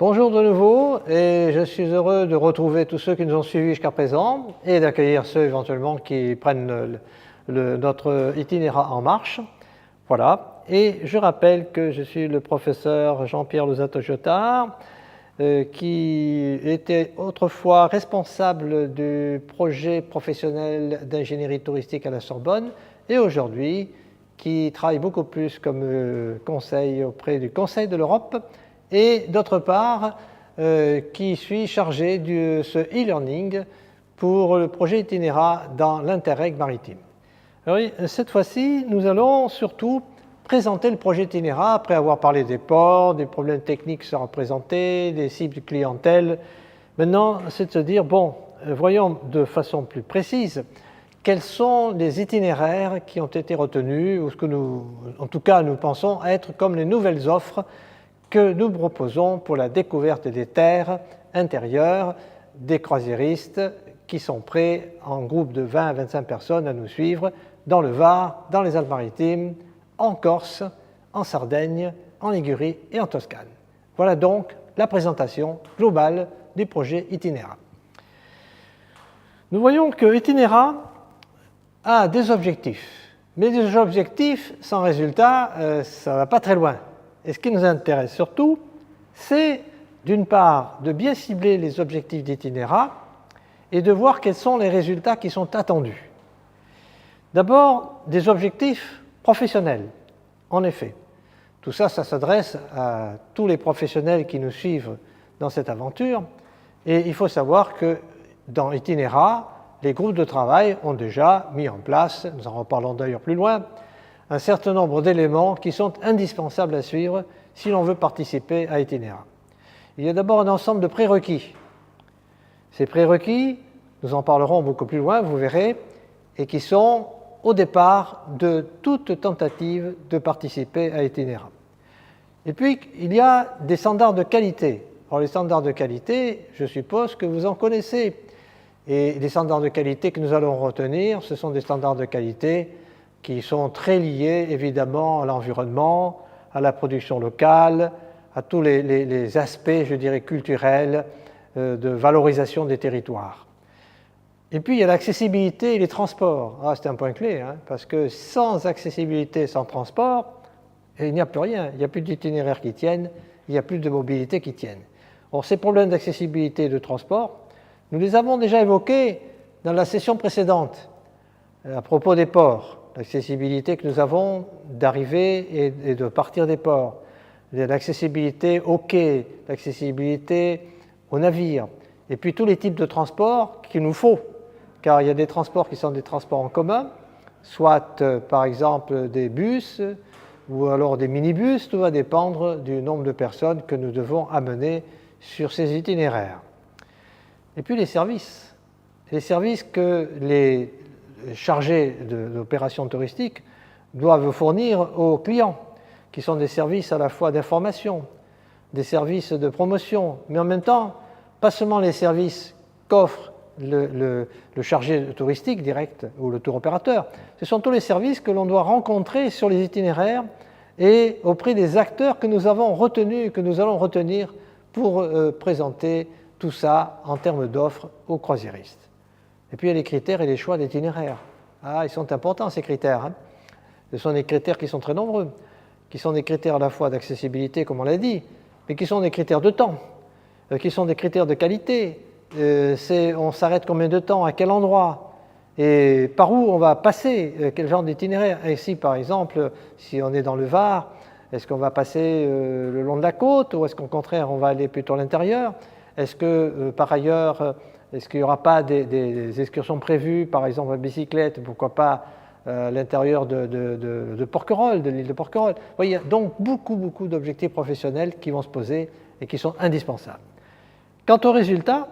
Bonjour de nouveau, et je suis heureux de retrouver tous ceux qui nous ont suivis jusqu'à présent et d'accueillir ceux éventuellement qui prennent notre itinéraire en marche. Voilà, et je rappelle que je suis le professeur Jean-Pierre Lozato-Giotard, qui était autrefois responsable du projet professionnel d'ingénierie touristique à la Sorbonne et aujourd'hui qui travaille beaucoup plus comme conseil auprès du Conseil de l'Europe et d'autre part qui suis chargé de ce e-learning pour le projet Itinera dans l'Interreg maritime. Alors, cette fois-ci, nous allons surtout présenter le projet Itinera après avoir parlé des ports, des problèmes techniques qui seront présentés, des cibles de clientèle. Maintenant, c'est de se dire, bon, voyons de façon plus précise quels sont les itinéraires qui ont été retenus ou ce que nous, en tout cas, nous pensons être comme les nouvelles offres que nous proposons pour la découverte des terres intérieures des croisiéristes qui sont prêts en groupe de 20 à 25 personnes à nous suivre dans le Var, dans les Alpes-Maritimes, en Corse, en Sardaigne, en Ligurie et en Toscane. Voilà donc la présentation globale du projet Itinera. Nous voyons que Itinera a des objectifs, mais des objectifs sans résultat, ça ne va pas très loin. Et ce qui nous intéresse surtout, c'est d'une part de bien cibler les objectifs d'Itinera et de voir quels sont les résultats qui sont attendus. D'abord, des objectifs professionnels, en effet. Tout ça, ça s'adresse à tous les professionnels qui nous suivent dans cette aventure. Et il faut savoir que dans Itinera, les groupes de travail ont déjà mis en place, nous en reparlons d'ailleurs plus loin, un certain nombre d'éléments qui sont indispensables à suivre si l'on veut participer à Itinera. Il y a d'abord un ensemble de prérequis. Ces prérequis, nous en parlerons beaucoup plus loin, vous verrez, et qui sont au départ de toute tentative de participer à Itinera. Et puis, il y a des standards de qualité. Alors, les standards de qualité, je suppose que vous en connaissez. Et les standards de qualité que nous allons retenir, ce sont des standards de qualité qui sont très liés, évidemment, à l'environnement, à la production locale, à tous les aspects, je dirais, culturels, de valorisation des territoires. Et puis, il y a l'accessibilité et les transports. Ah, c'est un point clé, hein, parce que sans accessibilité, sans transport, il n'y a plus rien. Il n'y a plus d'itinéraires qui tiennent, il n'y a plus de mobilité qui tienne. Or, ces problèmes d'accessibilité et de transport, nous les avons déjà évoqués dans la session précédente, à propos des ports, l'accessibilité que nous avons d'arriver et de partir des ports, l'accessibilité aux quais, l'accessibilité aux navires, et puis tous les types de transports qu'il nous faut, car il y a des transports qui sont des transports en commun, soit par exemple des bus ou alors des minibus, tout va dépendre du nombre de personnes que nous devons amener sur ces itinéraires. Et puis les services que les chargés d'opérations touristiques doivent fournir aux clients, qui sont des services à la fois d'information, des services de promotion, mais en même temps, pas seulement les services qu'offre le chargé touristique direct ou le tour opérateur, ce sont tous les services que l'on doit rencontrer sur les itinéraires et auprès des acteurs que nous avons retenus, que nous allons retenir pour présenter tout ça en termes d'offres aux croisiéristes. Et puis il y a les critères et les choix d'itinéraires. Ah, ils sont importants ces critères. Hein. Ce sont des critères qui sont très nombreux, qui sont des critères à la fois d'accessibilité, comme on l'a dit, mais qui sont des critères de temps, qui sont des critères de qualité. On s'arrête combien de temps, à quel endroit, et par où on va passer, quel genre d'itinéraire. Ici, par exemple, si on est dans le Var, est-ce qu'on va passer le long de la côte ou est-ce qu'au contraire, on va aller plutôt à l'intérieur? Est-ce que, par ailleurs, est-ce qu'il n'y aura pas des excursions prévues, par exemple à bicyclette, pourquoi pas à l'intérieur de Porquerolles, de l'île de Porquerolles? Vous voyez, donc beaucoup d'objectifs professionnels qui vont se poser et qui sont indispensables. Quant aux résultats,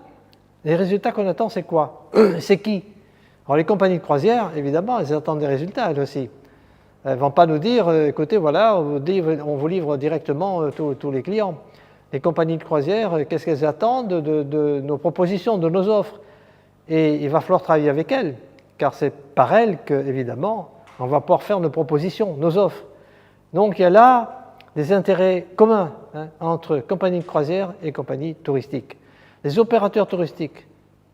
les résultats qu'on attend, c'est quoi? C'est qui? Alors les compagnies de croisière, évidemment, elles attendent des résultats, elles aussi. Elles ne vont pas nous dire, écoutez, voilà, on vous livre directement tous les clients. Les compagnies de croisière, qu'est-ce qu'elles attendent de nos propositions, de nos offres? Et il va falloir travailler avec elles, car c'est par elles que, évidemment, on va pouvoir faire nos propositions, nos offres. Donc il y a là des intérêts communs entre compagnies de croisière et compagnies touristiques. Les opérateurs touristiques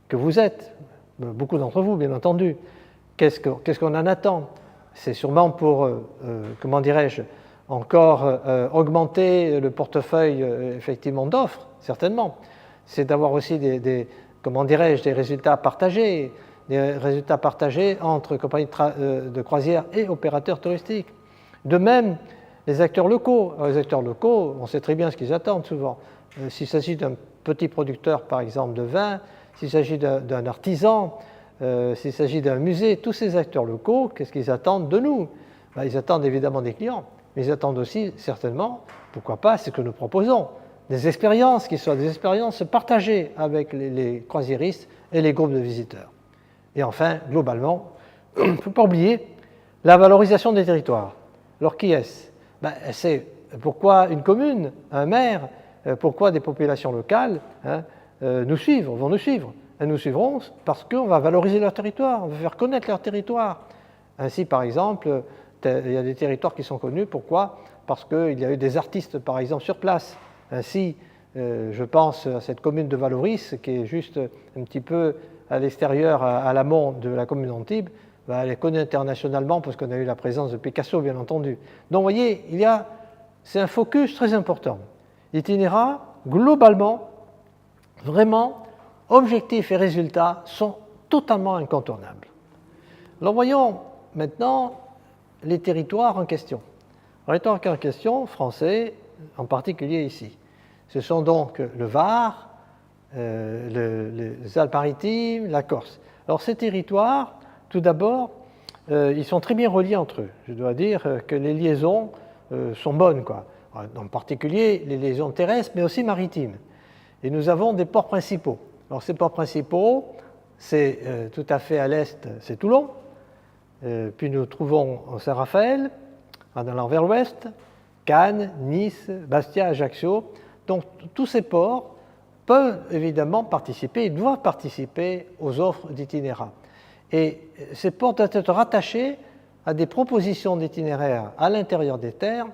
que vous êtes, beaucoup d'entre vous bien entendu, qu'est-ce qu'on en attend? C'est sûrement pour, comment dirais-je, encore augmenter le portefeuille effectivement d'offres, certainement. C'est d'avoir aussi comment dirais-je, des résultats partagés entre compagnies de croisière et opérateurs touristiques. De même, les acteurs locaux. Alors, les acteurs locaux, on sait très bien ce qu'ils attendent souvent. S'il s'agit d'un petit producteur, par exemple, de vin, s'il s'agit d'un artisan, s'il s'agit d'un musée, tous ces acteurs locaux, qu'est-ce qu'ils attendent de nous? Ils attendent évidemment des clients, mais ils attendent aussi, certainement, pourquoi pas, ce que nous proposons, des expériences qui soient des expériences partagées avec les croisiéristes et les groupes de visiteurs. Et enfin, globalement, il ne faut pas oublier la valorisation des territoires. Alors, qui est-ce? C'est pourquoi une commune, un maire, pourquoi des populations locales vont nous suivre. Elles nous suivront parce qu'on va valoriser leur territoire, on va faire connaître leur territoire. Ainsi, par exemple, il y a des territoires qui sont connus. Pourquoi? Parce qu'il y a eu des artistes, par exemple, sur place. Ainsi, je pense à cette commune de Valoris, qui est juste un petit peu à l'extérieur, à l'amont de la commune d'Antibes. Elle est connue internationalement parce qu'on a eu la présence de Picasso, bien entendu. Donc, vous voyez, c'est un focus très important. L'itinéraire, globalement, vraiment, objectifs et résultats sont totalement incontournables. Alors, voyons maintenant les territoires en question. Les territoires en question, français, en particulier ici. Ce sont donc le Var, les Alpes-Maritimes, la Corse. Alors, ces territoires, tout d'abord, ils sont très bien reliés entre eux. Je dois dire que les liaisons sont bonnes, quoi. En particulier les liaisons terrestres, mais aussi maritimes. Et nous avons des ports principaux. Alors ces ports principaux, c'est tout à fait à l'est, c'est Toulon. Puis nous trouvons Saint-Raphaël, en allant vers l'ouest, Cannes, Nice, Bastia, Ajaccio. Donc tous ces ports peuvent évidemment participer, ils doivent participer aux offres d'itinéraires. Et ces ports doivent être rattachés à des propositions d'itinéraires à l'intérieur des terres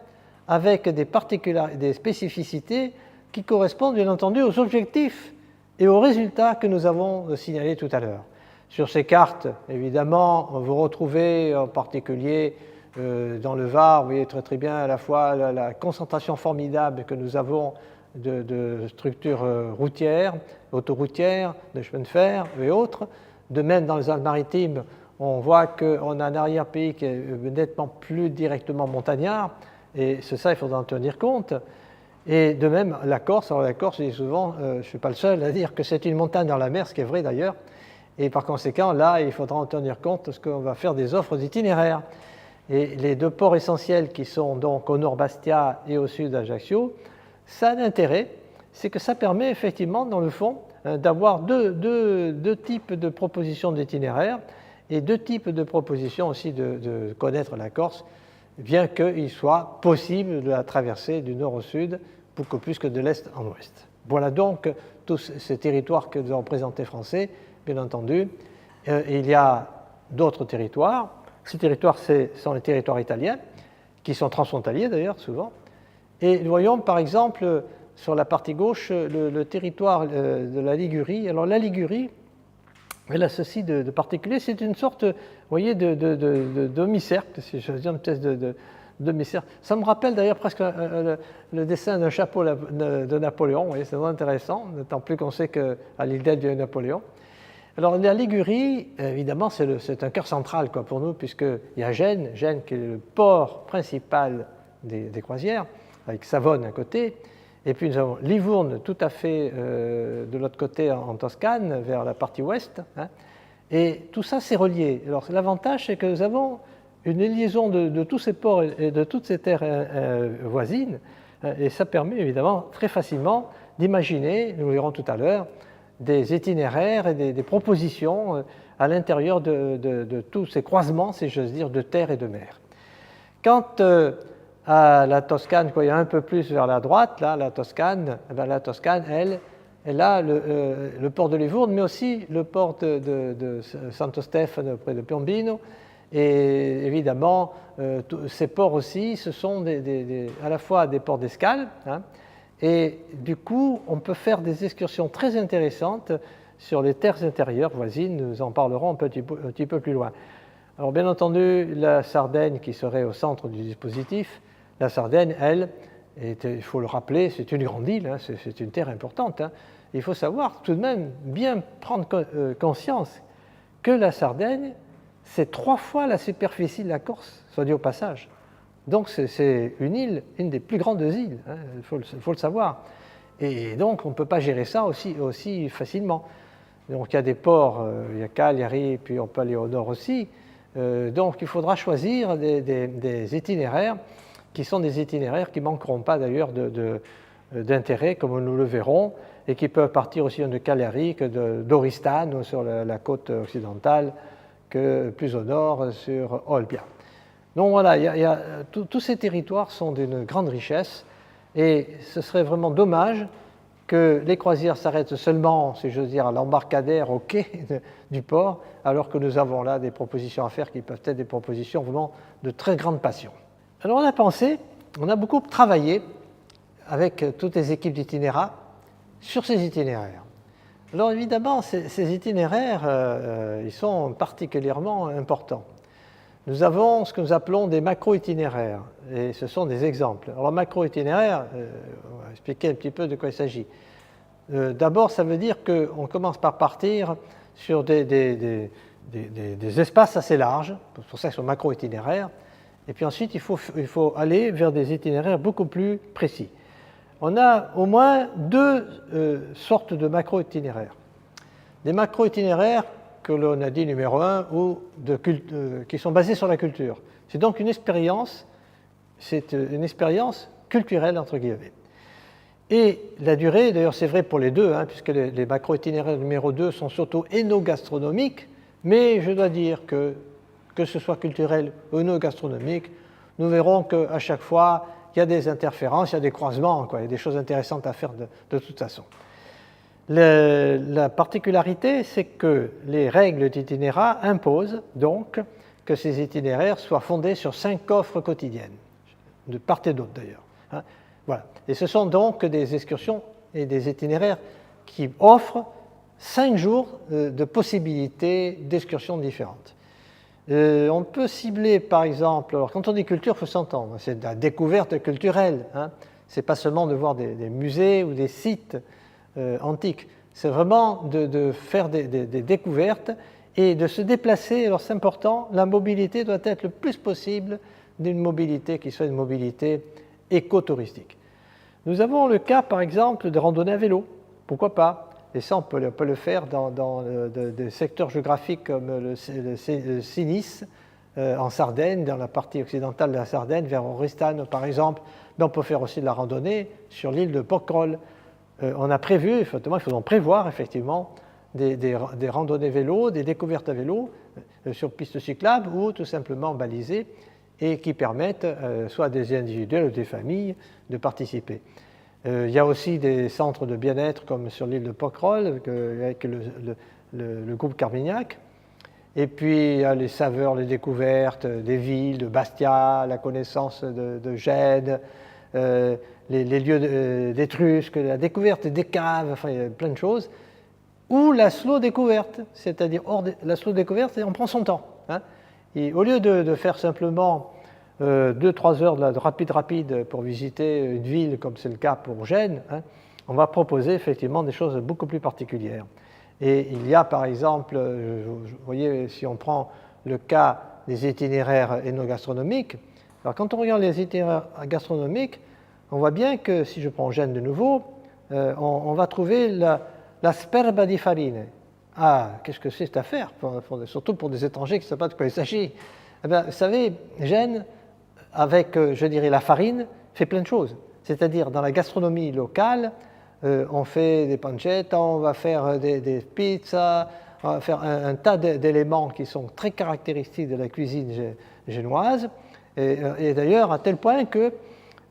avec des spécificités qui correspondent bien entendu aux objectifs et aux résultats que nous avons signalés tout à l'heure. Sur ces cartes, évidemment, vous retrouvez en particulier dans le Var, vous voyez très bien à la fois la concentration formidable que nous avons de structures routières, autoroutières, de chemins de fer et autres. De même, dans les Alpes-Maritimes, on voit qu'on a un arrière-pays qui est nettement plus directement montagnard, et c'est ça, il faudra en tenir compte. Et de même, la Corse, alors la Corse, je dis souvent, je ne suis pas le seul à dire que c'est une montagne dans la mer, ce qui est vrai d'ailleurs, et par conséquent, là, il faudra en tenir compte parce qu'on va faire des offres d'itinéraires. Et les deux ports essentiels qui sont donc au nord Bastia et au sud Ajaccio, ça a l'intérêt, c'est que ça permet effectivement, dans le fond, d'avoir deux types de propositions d'itinéraires et deux types de propositions aussi de connaître la Corse, bien qu'il soit possible de la traverser du nord au sud, beaucoup plus que de l'est en ouest. Voilà donc tous ces territoires que nous avons présentés français, bien entendu. Il y a d'autres territoires. Ces territoires sont les territoires italiens, qui sont transfrontaliers d'ailleurs, souvent. Et nous voyons par exemple sur la partie gauche le territoire de la Ligurie. Alors la Ligurie, elle a ceci de particulier, c'est une sorte, vous voyez, de demi-cercle, si je veux dire, une espèce de demi-cercle. Ça me rappelle d'ailleurs presque le dessin d'un chapeau de Napoléon, vous voyez, c'est vraiment intéressant, d'autant plus qu'on sait qu'à l'île d'Elbe, il y a eu Napoléon. Alors la Ligurie, évidemment, c'est un cœur central quoi, pour nous, puisqu'il y a Gênes qui est le port principal des croisières, avec Savone à côté, et puis nous avons Livourne tout à fait de l'autre côté en Toscane, vers la partie ouest, et tout ça c'est relié. Alors l'avantage c'est que nous avons une liaison de tous ces ports et de toutes ces terres voisines, et ça permet évidemment très facilement d'imaginer, nous le verrons tout à l'heure, des itinéraires et des propositions à l'intérieur de tous ces croisements, si j'ose dire, de terre et de mer. Quant à la Toscane, il y a un peu plus vers la droite, là, la Toscane, elle a le port de Livourne, mais aussi le port de Santo Stefano près de Piombino, Et évidemment, ces ports aussi, ce sont à la fois des ports d'escale, hein, et du coup, on peut faire des excursions très intéressantes sur les terres intérieures voisines. Nous en parlerons un petit peu plus loin. Alors bien entendu, la Sardaigne qui serait au centre du dispositif, la Sardaigne, elle, il faut le rappeler, c'est une grande île, hein, c'est une terre importante. Hein. Il faut savoir tout de même bien prendre conscience que la Sardaigne, c'est 3 fois la superficie de la Corse, soit dit au passage. Donc c'est une île, une des plus grandes îles, hein, il faut le savoir. Et donc on ne peut pas gérer ça aussi facilement. Donc il y a des ports, il y a Cagliari, puis on peut aller au nord aussi. Donc il faudra choisir des itinéraires qui sont des itinéraires qui ne manqueront pas d'ailleurs d'intérêt, comme nous le verrons, et qui peuvent partir aussi de Cagliari que d'Oristano sur la côte occidentale, que plus au nord sur Olbia. Donc voilà, tous ces territoires sont d'une grande richesse et ce serait vraiment dommage que les croisières s'arrêtent seulement, si j'ose dire, à l'embarcadère, au quai du port, alors que nous avons là des propositions à faire qui peuvent être des propositions vraiment de très grande passion. Alors on a beaucoup travaillé avec toutes les équipes d'itinéraires sur ces itinéraires. Alors évidemment, ces itinéraires, ils sont particulièrement importants. Nous avons ce que nous appelons des macro-itinéraires, et ce sont des exemples. Alors macro-itinéraire, on va expliquer un petit peu de quoi il s'agit. D'abord, ça veut dire qu'on commence par partir sur des espaces assez larges, c'est pour ça qu'ils sont macro-itinéraires, et puis ensuite il faut aller vers des itinéraires beaucoup plus précis. On a au moins 2 sortes de macro-itinéraires. Des macro-itinéraires que l'on a dit numéro 1, qui sont basés sur la culture. C'est donc une expérience culturelle, entre guillemets. Et la durée, d'ailleurs c'est vrai pour les deux, hein, puisque les macro-itinéraires numéro 2 sont surtout énogastronomiques, mais je dois dire que ce soit culturel ou énogastronomique, nous verrons qu'à chaque fois, il y a des interférences, il y a des croisements, il y a des choses intéressantes à faire de toute façon. La particularité, c'est que les règles d'itinéraire imposent donc que ces itinéraires soient fondés sur 5 offres quotidiennes, de part et d'autre d'ailleurs. Hein. Voilà. Et ce sont donc des excursions et des itinéraires qui offrent 5 jours de possibilités d'excursions différentes. On peut cibler par exemple, alors quand on dit culture, il faut s'entendre, c'est de la découverte culturelle, hein. Ce n'est pas seulement de voir des musées ou des sites antiques, c'est vraiment de faire des découvertes et de se déplacer. Alors c'est important, la mobilité doit être le plus possible d'une mobilité qui soit une mobilité écotouristique. Nous avons le cas par exemple de randonnée à vélo, pourquoi pas? Et ça, on peut le faire dans des secteurs géographiques comme le Sinis, en Sardaigne, dans la partie occidentale de la Sardaigne, vers Oristano par exemple. Mais on peut faire aussi de la randonnée sur l'île de Pocrol. On a prévu, il faut prévoir effectivement des randonnées vélo, des découvertes à vélo sur pistes cyclables ou tout simplement balisées et qui permettent soit à des individuels ou des familles de participer. Il y a aussi des centres de bien-être comme sur l'île de Pocrol avec le groupe Carmignac. Et puis il y a les saveurs, les découvertes des villes, de Bastia, la connaissance de Gênes, les lieux d'Étrusques, la découverte des caves, enfin il y a plein de choses. Ou la slow découverte, c'est-à-dire la slow découverte, on prend son temps. Hein. Et au lieu de faire simplement 2-3 heures de rapide pour visiter une ville, comme c'est le cas pour Gênes, hein, on va proposer effectivement des choses beaucoup plus particulières. Et il y a par exemple, vous voyez, si on prend le cas des itinéraires énogastronomiques, alors quand on regarde les itinéraires gastronomiques, on voit bien que, si je prends Gênes de nouveau, on va trouver la sperba di farine. Ah, qu'est-ce que c'est cette affaire? Surtout pour des étrangers qui ne savent pas de quoi il s'agit. Eh bien, vous savez, Gênes, avec, je dirais, la farine, fait plein de choses. C'est-à-dire, dans la gastronomie locale, on fait des pancetta, on va faire des pizzas, on va faire un tas d'éléments qui sont très caractéristiques de la cuisine génoise. Et d'ailleurs, à tel point que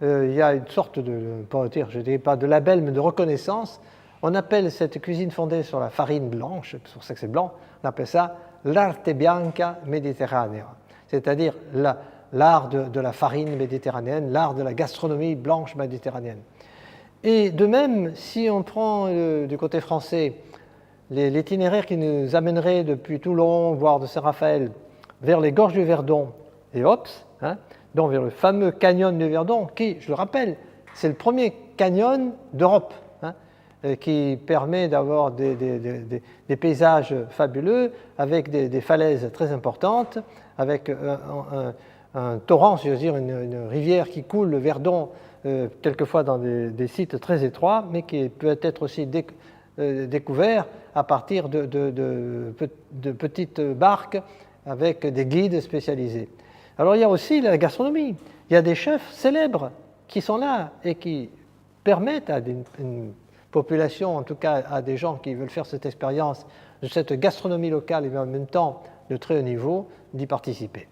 il y a une sorte de, je ne dirais pas de label, mais de reconnaissance. On appelle cette cuisine fondée sur la farine blanche, c'est pour ça que c'est blanc, on appelle ça l'arte bianca mediterranea. c'est-à-dire l'art de la farine méditerranéenne, l'art de la gastronomie blanche méditerranéenne. Et de même, si on prend du côté français l'itinéraire qui nous amènerait depuis Toulon, voire de Saint-Raphaël, vers les gorges du Verdon et Ops, donc vers le fameux canyon du Verdon, qui, je le rappelle, c'est le premier canyon d'Europe, qui permet d'avoir des paysages fabuleux, avec des falaises très importantes, avec un torrent, c'est-à-dire une rivière qui coule le Verdon, quelquefois dans des sites très étroits, mais qui peut être aussi découvert à partir de petites barques avec des guides spécialisés. Alors il y a aussi la gastronomie. Il y a des chefs célèbres qui sont là et qui permettent à une population, en tout cas à des gens qui veulent faire cette expérience de cette gastronomie locale et en même temps de très haut niveau, d'y participer.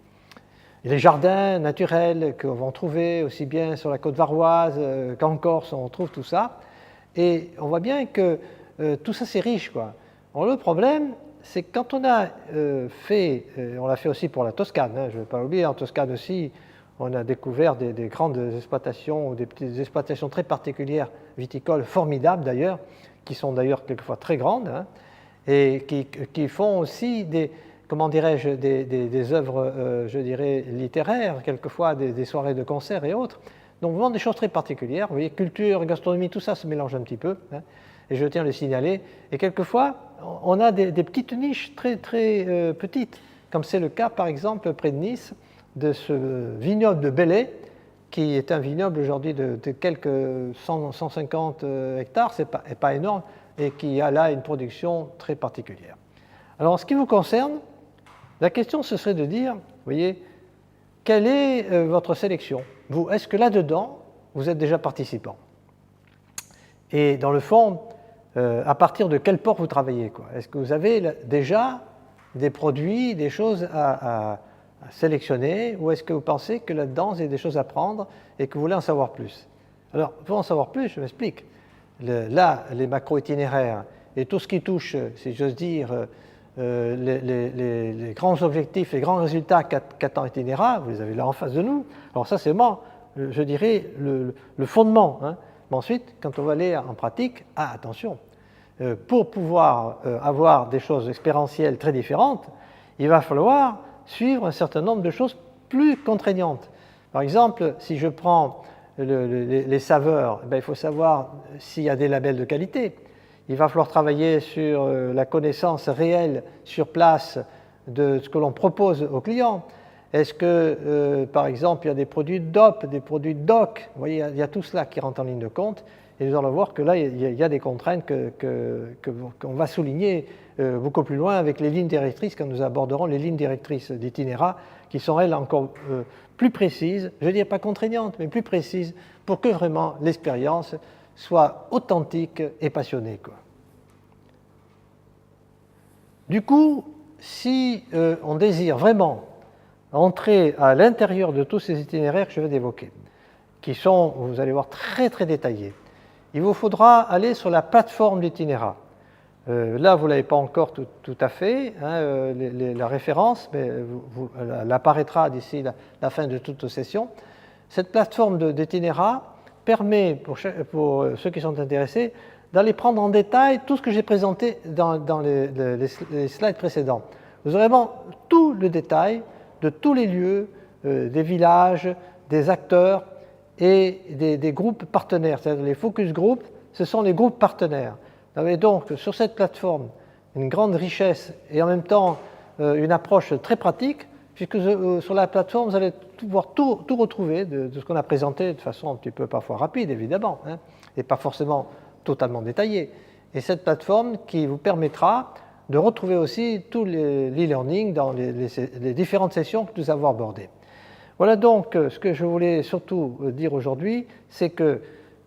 Et les jardins naturels que vont trouver aussi bien sur la côte varoise qu'en Corse, on trouve tout ça. Et on voit bien que tout ça c'est riche, quoi. Alors, le problème, c'est que quand on a on l'a fait aussi pour la Toscane, je ne vais pas l'oublier, en Toscane aussi, on a découvert des grandes exploitations, ou des petites exploitations très particulières, viticoles, formidables d'ailleurs, qui sont d'ailleurs quelquefois très grandes, et qui font aussi comment dirais-je, des œuvres, je dirais, littéraires, quelquefois des soirées de concert et autres. Donc vraiment des choses très particulières. Vous voyez, culture, gastronomie, tout ça se mélange un petit peu, et je tiens à le signaler. Et quelquefois, on a des petites niches très, très petites, comme c'est le cas, par exemple, près de Nice, de ce vignoble de Belley, qui est un vignoble aujourd'hui de quelques 150 hectares, c'est pas énorme, et qui a là une production très particulière. Alors, en ce qui vous concerne, la question, ce serait de dire, vous voyez, quelle est votre sélection? Vous, est-ce que là-dedans, vous êtes déjà participant? Et dans le fond, à partir de quel port vous travaillez, quoi? Est-ce que vous avez déjà des produits, des choses à sélectionner, ou est-ce que vous pensez que là-dedans, vous avez des choses à prendre et que vous voulez en savoir plus? Alors, pour en savoir plus, je m'explique. Là, les macro-itinéraires et tout ce qui touche, si j'ose dire, les grands objectifs, les grands résultats qu'attend Itinéra, vous les avez là en face de nous. Alors ça, c'est vraiment, je dirais, le fondement. Mais ensuite, quand on va aller en pratique, attention, pour pouvoir avoir des choses expérientielles très différentes, il va falloir suivre un certain nombre de choses plus contraignantes. Par exemple, si je prends les saveurs, il faut savoir s'il y a des labels de qualité. Il va falloir travailler sur la connaissance réelle sur place de ce que l'on propose aux clients. Est-ce que, par exemple, il y a des produits DOP, des produits DOC? Vous voyez, il y a tout cela qui rentre en ligne de compte. Et nous allons voir que là, il y a des contraintes qu'on va souligner beaucoup plus loin avec les lignes directrices, quand nous aborderons les lignes directrices d'Itinéra, qui sont, elles, encore plus précises, je ne dirais pas contraignantes, mais plus précises, pour que vraiment l'expérience soit authentique et passionnée, quoi. Du coup, si on désire vraiment entrer à l'intérieur de tous ces itinéraires que je viens d'évoquer, qui sont, vous allez voir, très très détaillés, il vous faudra aller sur la plateforme d'Itinéra. Là, vous ne l'avez pas encore tout à fait, la référence, mais elle apparaîtra d'ici la fin de toute session. Cette plateforme d'Itinéra permet, pour ceux qui sont intéressés, d'aller prendre en détail tout ce que j'ai présenté dans les slides précédents. Vous aurez vraiment tout le détail de tous les lieux, des villages, des acteurs et des groupes partenaires. C'est-à-dire les focus groups, ce sont les groupes partenaires. Vous avez donc sur cette plateforme une grande richesse et en même temps une approche très pratique, puisque sur la plateforme, vous allez pouvoir tout retrouver de ce qu'on a présenté de façon un petit peu parfois rapide, évidemment, et pas forcément totalement détaillée. Et cette plateforme qui vous permettra de retrouver aussi tout l'e-learning dans les différentes sessions que nous avons abordées. Voilà donc ce que je voulais surtout dire aujourd'hui, c'est que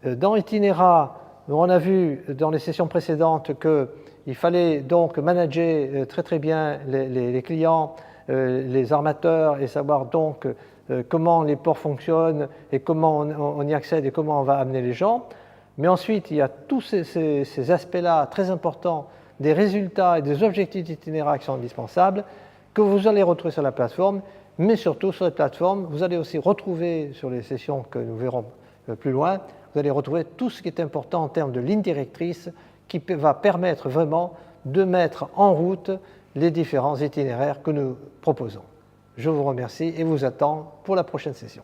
dans Itinéra, on a vu dans les sessions précédentes qu'il fallait donc manager très très bien les clients, les armateurs et savoir donc comment les ports fonctionnent et comment on y accède et comment on va amener les gens. Mais ensuite, il y a tous ces aspects-là très importants des résultats et des objectifs d'Itinéra qui sont indispensables, que vous allez retrouver sur la plateforme, mais surtout sur les plateformes, vous allez aussi retrouver, sur les sessions que nous verrons plus loin, vous allez retrouver tout ce qui est important en termes de ligne directrice qui va permettre vraiment de mettre en route les différents itinéraires que nous proposons. Je vous remercie et vous attends pour la prochaine session.